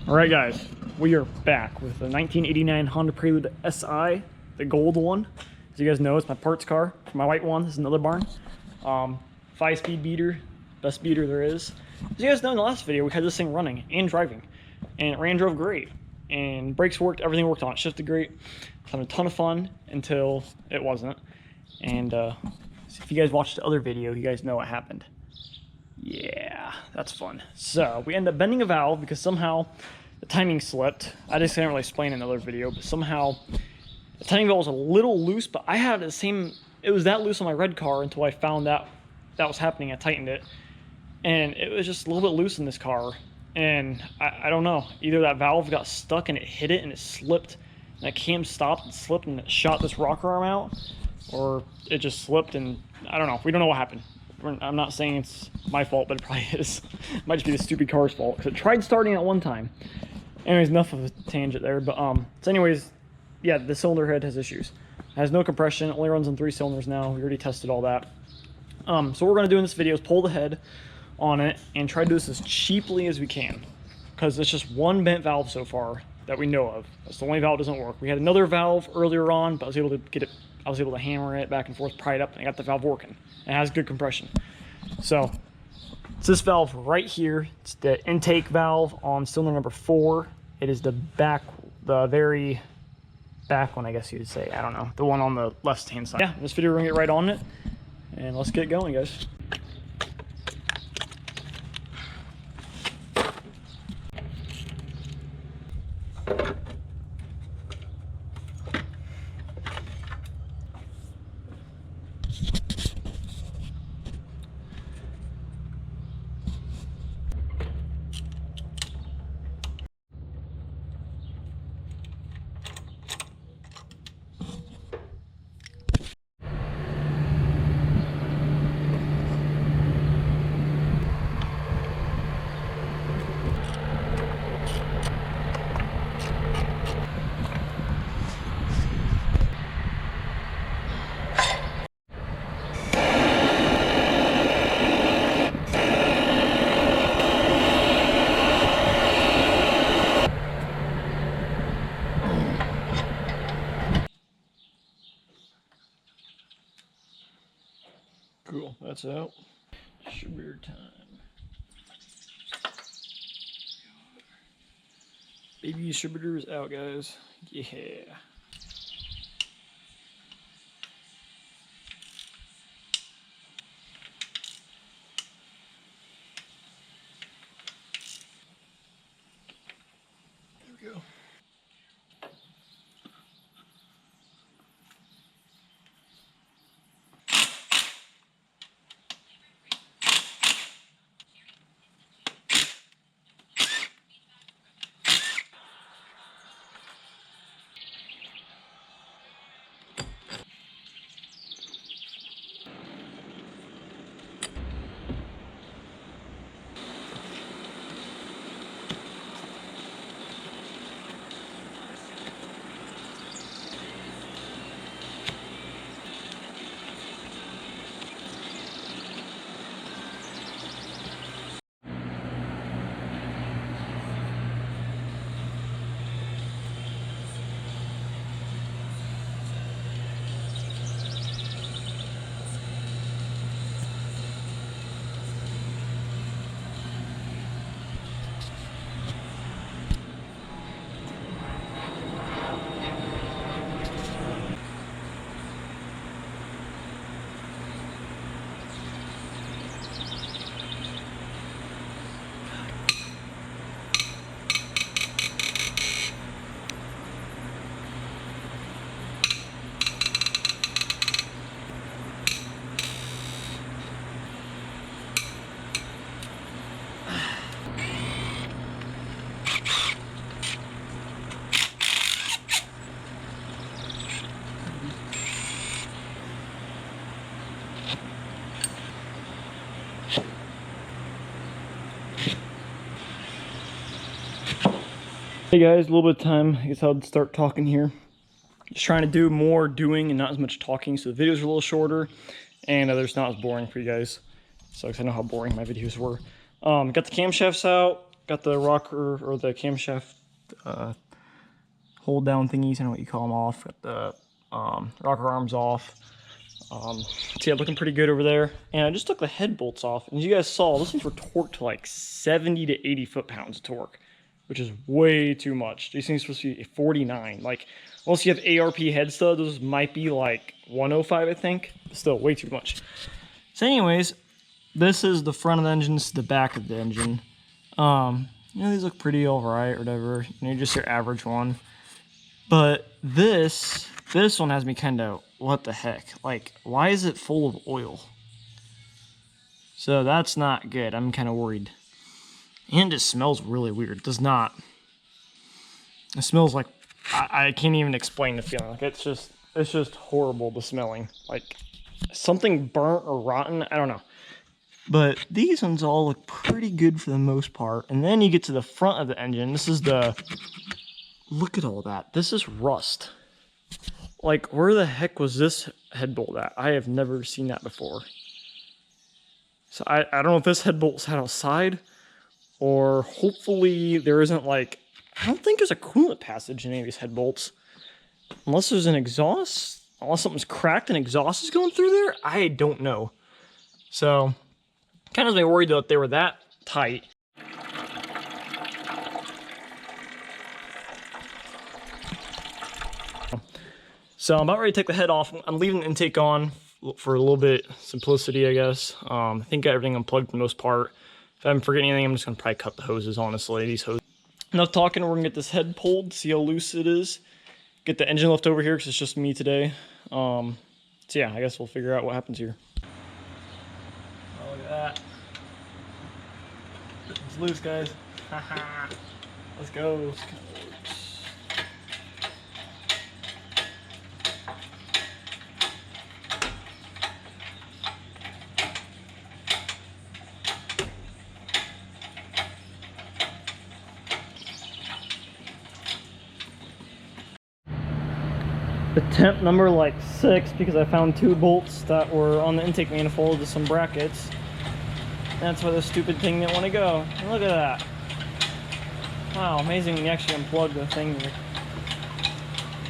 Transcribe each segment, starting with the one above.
Alright guys, we are back with the 1989 Honda Prelude SI, the gold one. As you guys know, it's my parts car for my white one. This is another barn. 5-speed beater, best beater there is. As you guys know, in the last video, we had this thing running and driving. And it ran, drove great. And brakes worked, everything worked on it. Shifted great. Having a ton of fun until it wasn't. And if you guys watched the other video, you guys know what happened. Yeah, that's fun. So we ended up bending a valve because somehow the timing slipped. I just didn't really explain in another video, but somehow the timing valve was a little loose, but I had the same, it was that loose on my red car until I found out that was happening. I tightened it and it was just a little bit loose in this car. And I don't know, either that valve got stuck and it hit it and it slipped and that cam stopped and slipped and it shot this rocker arm out, or it just slipped and I don't know. We don't know what happened. I'm not saying it's my fault, but it probably is. It might just be the stupid car's fault, because it tried starting at one time. Anyways, enough of a tangent there, but so anyways, yeah, the cylinder head has issues. It has no compression, only runs on 3 cylinders now. We already tested all that. So what we're going to do in this video is pull the head on it and try to do this as cheaply as we can, because it's just one bent valve so far that we know of. That's the only valve that doesn't work. We had another valve earlier on, but I was able to get it, I was able to hammer it back and forth, pry it up, and I got the valve working. It has good compression. So it's this valve right here. It's the intake valve on cylinder number 4. It is the back, the very back one, I guess you would say. I don't know, the one on the left hand side. Yeah, in this video we're gonna get right on it, and let's get going, guys. Cool, that's out. Sugar time. Baby distributor is out, guys. Yeah. There we go. Hey guys, a little bit of time. I guess I'll start talking here. Just trying to do more doing and not as much talking, so the videos are a little shorter and they're not as boring for you guys. So I know how boring my videos were. Got the camshafts out. got the rocker or the camshaft hold down thingies, I don't know what you call them, off. Got the rocker arms off. So yeah, looking pretty good over there. And I just took the head bolts off, and as you guys saw, those things were torqued to like 70 to 80 foot-pounds of torque, which is way too much. These things are supposed to be 49. Like, unless you have ARP head studs, those might be like 105, I think. Still, way too much. So anyways, this is the front of the engine, this is the back of the engine. You know, these look pretty alright, whatever. You know, just your average one. But this one has me kind of, what the heck? Like, why is it full of oil? So that's not good. I'm kind of worried. And it smells really weird. It does not. It smells like, I can't even explain the feeling. Like, it's just horrible, the smelling. Like, something burnt or rotten, I don't know. But these ones all look pretty good for the most part. And then you get to the front of the engine. This is the, look at all that. This is rust. Like, where the heck was this head bolt at? I have never seen that before. So I don't know if this head bolt's had outside, or hopefully there isn't like, I don't think there's a coolant passage in any of these head bolts. Unless there's an exhaust, unless something's cracked and exhaust is going through there, I don't know. So, kind of has me worried though that they were that tight. So I'm about ready to take the head off. I'm leaving the intake on for a little bit simplicity, I guess. I think I got everything unplugged for the most part. If I'm forgetting anything, I'm just gonna probably cut the hoses, honestly. These hoses. Enough talking, we're gonna get this head pulled, see how loose it is. Get the engine lift over here because it's just me today. So yeah, I guess we'll figure out what happens here. Oh, look at that. It's loose, guys. Let's go. Attempt number like 6 because I found 2 bolts that were on the intake manifold with some brackets. That's where the stupid thing didn't want to go. And look at that. Wow, amazing when you actually unplug the thing here.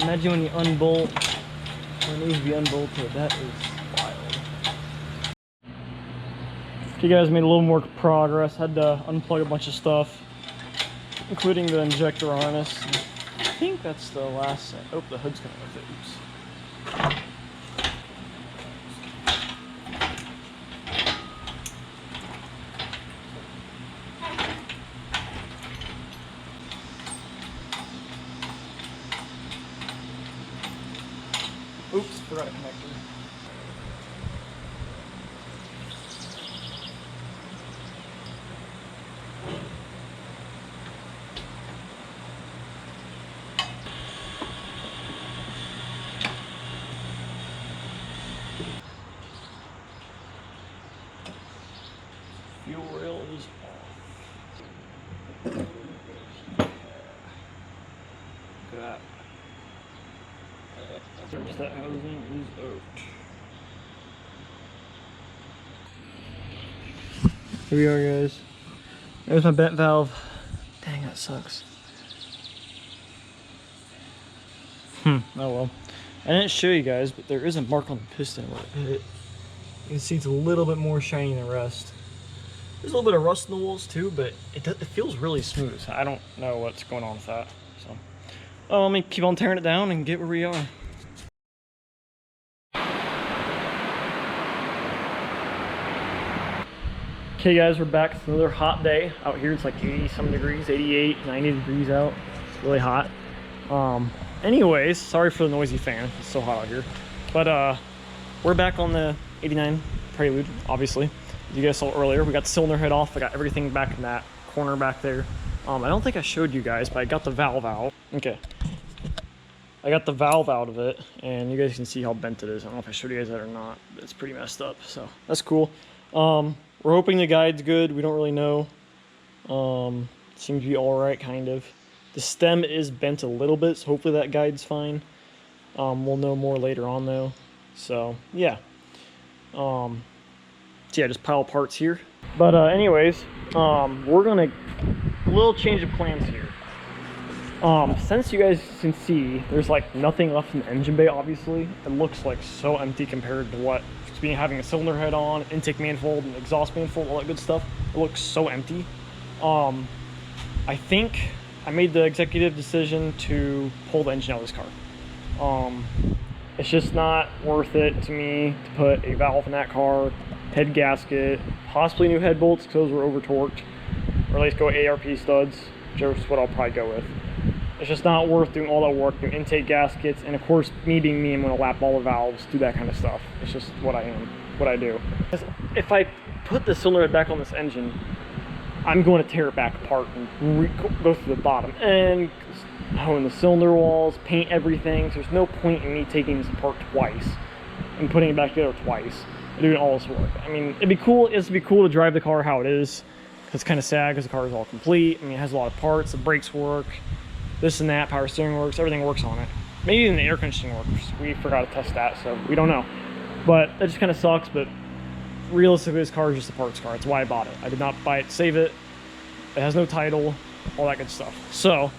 Imagine when you unbolt when it needs to be unbolted. That is wild. You guys made a little more progress. Had to unplug a bunch of stuff, including the injector harness. I think that's the last set. Oh, the hood's coming with it. Oops. Oops, forgot a connector. Fuel rail is off. Look at that. That housing is out. Here we are, guys. There's my bent valve. Dang, that sucks. Oh well. I didn't show you guys, but there is a mark on the piston where it hit. You can see it's a little bit more shiny than the rest. There's a little bit of rust in the wheels too, but it feels really smooth. I don't know what's going on with that. So, let me keep on tearing it down and get where we are. Okay guys, we're back. It's another hot day out here. It's like 80 some degrees, 88, 90 degrees out. It's really hot. Anyways, sorry for the noisy fan. It's so hot out here. But we're back on the 89 Prelude, obviously. As you guys saw earlier, we got the cylinder head off. I got everything back in that corner back there. I don't think I showed you guys, but I got the valve out. Okay. I got the valve out of it, and you guys can see how bent it is. I don't know if I showed you guys that or not, but it's pretty messed up, so that's cool. We're hoping the guide's good. We don't really know. Seems to be all right, kind of. The stem is bent a little bit, so hopefully that guide's fine. We'll know more later on, though. So, yeah. So yeah, just pile parts here. But anyways, we're gonna little change of plans here. Since you guys can see, there's like nothing left in the engine bay, obviously. It looks like so empty compared to what being having a cylinder head on, intake manifold, and exhaust manifold, all that good stuff. It looks so empty. I think I made the executive decision to pull the engine out of this car. It's just not worth it to me to put a valve in that car, head gasket, possibly new head bolts because those were over torqued, or at least go ARP studs, which is what I'll probably go with. It's just not worth doing all that work, doing intake gaskets, and of course, me being me, I'm going to lap all the valves, do that kind of stuff. It's just what I am, what I do. If I put the cylinder head back on this engine, I'm going to tear it back apart and go through the bottom and hone the cylinder walls, paint everything. So there's no point in me taking this apart twice and putting it back together twice and doing all this work. I mean, it'd be cool. It'd be cool to drive the car how it is. It's kind of sad because the car is all complete. I mean, it has a lot of parts. The brakes work. This and that, power steering works, everything works on it. Maybe even the air conditioning works. We forgot to test that, so we don't know. But that just kind of sucks, but realistically, this car is just a parts car. That's why I bought it. I did not buy it to save it. It has no title, all that good stuff. So,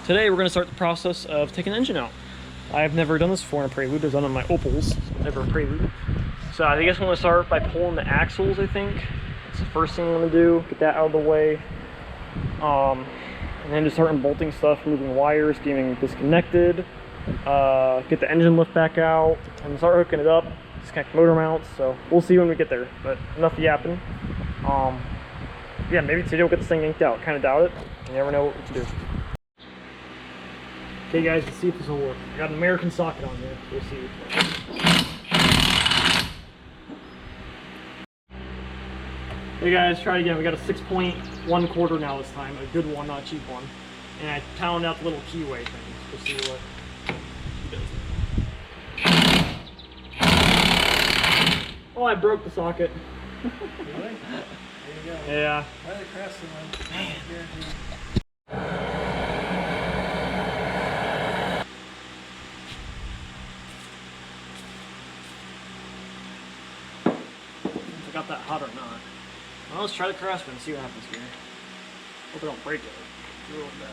today we're going to start the process of taking the engine out. I've never done this before in a Prelude. I've done it on my Opals, never a Prelude. So I guess I'm going to start by pulling the axles, I think. That's the first thing I'm going to do, get that out of the way. And then just start bolting stuff, moving wires, getting disconnected, get the engine lift back out, and start hooking it up, disconnect motor mounts. So we'll see when we get there, but enough yapping. Yeah, maybe today we'll get this thing inked out. Kind of doubt it. You never know what we can do. Okay guys, let's see if this will work. I got an American socket on here. We'll see. Hey guys, try it again. We got a 6.1 now this time, a good one, not a cheap one. And I pounded out the little keyway thing. We'll see what it does. Oh, I broke the socket. Really? There you go. Yeah. Why are they crashing one? Man. If I got that hot or not. Well, let's try the crash one and see what happens here. Hope I don't break it. Real bad.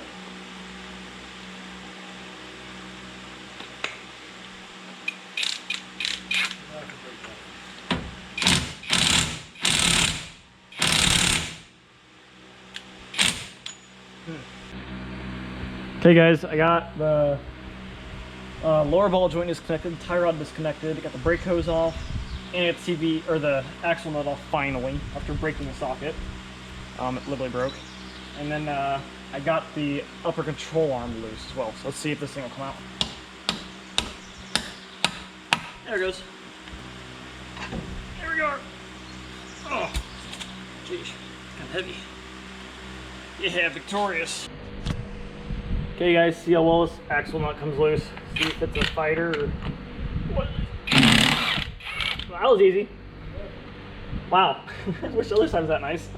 Okay guys, I got the lower ball joint disconnected, tie rod disconnected, I got the brake hose off, and I got the CV, or the axle nut off finally, after breaking the socket. It literally broke. And then I got the upper control arm loose as well, so let's see if this thing will come out. There it goes. There we go. Oh, geez, kind of heavy. Yeah, victorious. Okay guys, see how well this axle nut comes loose. See if it's a fighter or what. Well, that was easy. Wow. I wish the other side was that nice.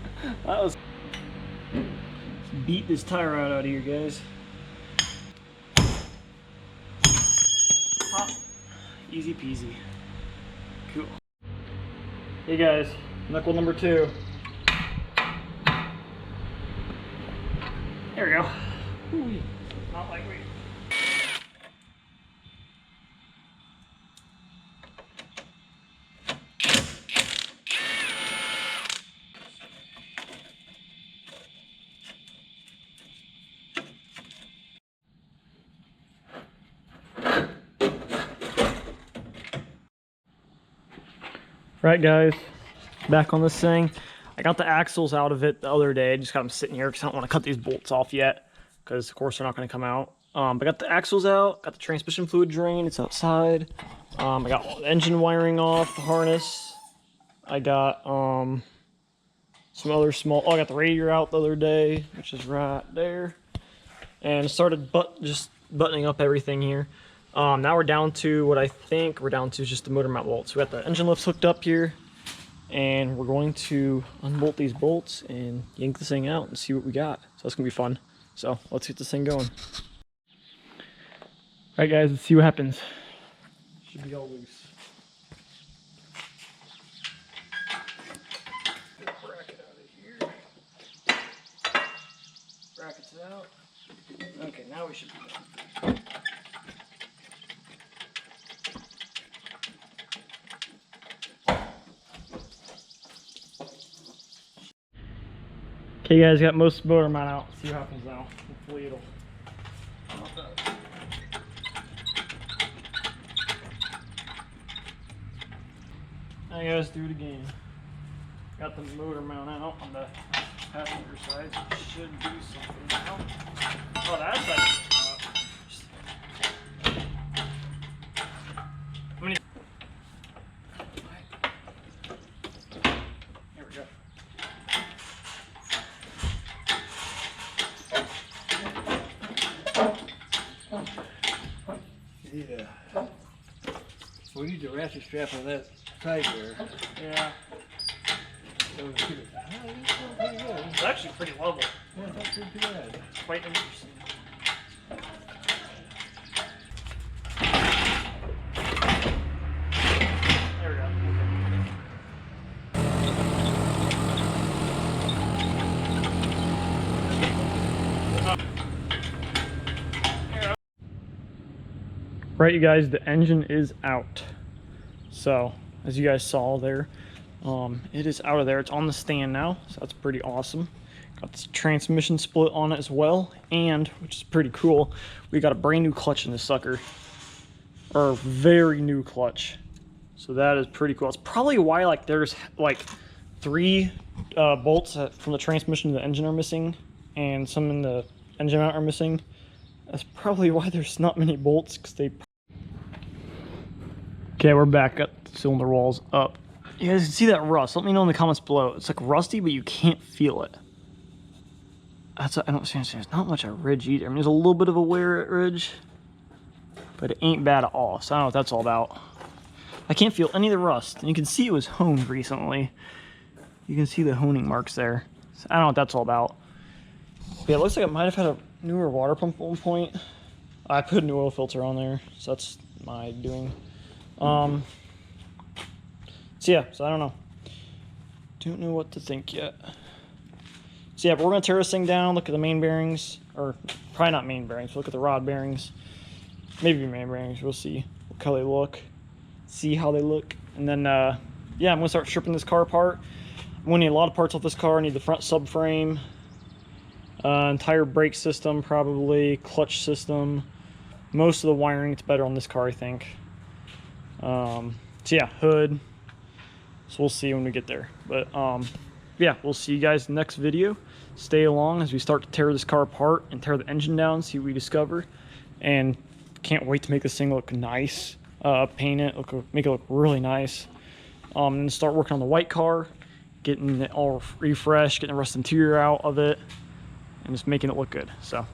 That was. Let's beat this tire rod out of here, guys. Pop. Easy peasy. Cool. Hey guys, knuckle number 2. There we go. Ooh. Not lightweight. Right guys, back on this thing. I got the axles out of it the other day. I just got them sitting here because I don't want to cut these bolts off yet, because of course they're not going to come out. But I got the axles out, got the transmission fluid drain, it's outside. I got all the engine wiring off, the harness. I got some other small, I got the radiator out the other day, which is right there. And started just buttoning up everything here. Now we're down to what I think we're down to is just the motor mount bolts. We got the engine lifts hooked up here, and we're going to unbolt these bolts and yank this thing out and see what we got. So that's gonna be fun. So let's get this thing going. All right guys, let's see what happens. Should be all loose. Get the bracket out of here. out. Okay, now we should be done. Okay guys, got most of the motor mount out. Let's see what happens now. Hopefully it'll. Now guys, do it again. Got the motor mount out on the passenger side. So it should do something now. Oh, that's like. How many? Here we go. Yeah. We need the ratchet strap on that side there. Yeah. So it's pretty good. It's actually pretty level. Yeah, it's not too bad. It's quite interesting. There we go. Okay. Right, you guys, the engine is out. So, as you guys saw there, it is out of there. It's on the stand now, so that's pretty awesome. Got this transmission split on it as well, and which is pretty cool, we got a brand new clutch in this sucker, or very new clutch. So that is pretty cool. It's probably why like there's like 3 bolts from the transmission to the engine are missing, and some in the engine mount are missing. That's probably why there's not many bolts, because they. Okay, we're back. Got the cylinder walls up. You guys can see that rust. Let me know in the comments below. It's like rusty, but you can't feel it. I don't see. There's not much of ridge either. I mean, there's a little bit of a wear at ridge, but it ain't bad at all. So I don't know what that's all about. I can't feel any of the rust. And you can see it was honed recently. You can see the honing marks there. So I don't know what that's all about. But yeah, it looks like it might have had a newer water pump at one point. I put a new oil filter on there, so that's my doing. So yeah, so I don't know. Don't know what to think yet. So yeah, but we're gonna tear this thing down, look at the main bearings, or probably not main bearings, look at the rod bearings. Maybe main bearings, we'll see how they look. See how they look. And then, yeah, I'm gonna start stripping this car apart. I'm gonna need a lot of parts off this car. I need the front subframe, entire brake system probably, clutch system. Most of the wiring, it's better on this car, I think. So yeah, hood. So we'll see when we get there. But yeah, we'll see you guys in the next video. Stay along as we start to tear this car apart and tear the engine down, see what we discover. And can't wait to make this thing look nice. Paint it, make it look really nice. And start working on the white car, getting it all refreshed, getting the rust interior out of it, and just making it look good. So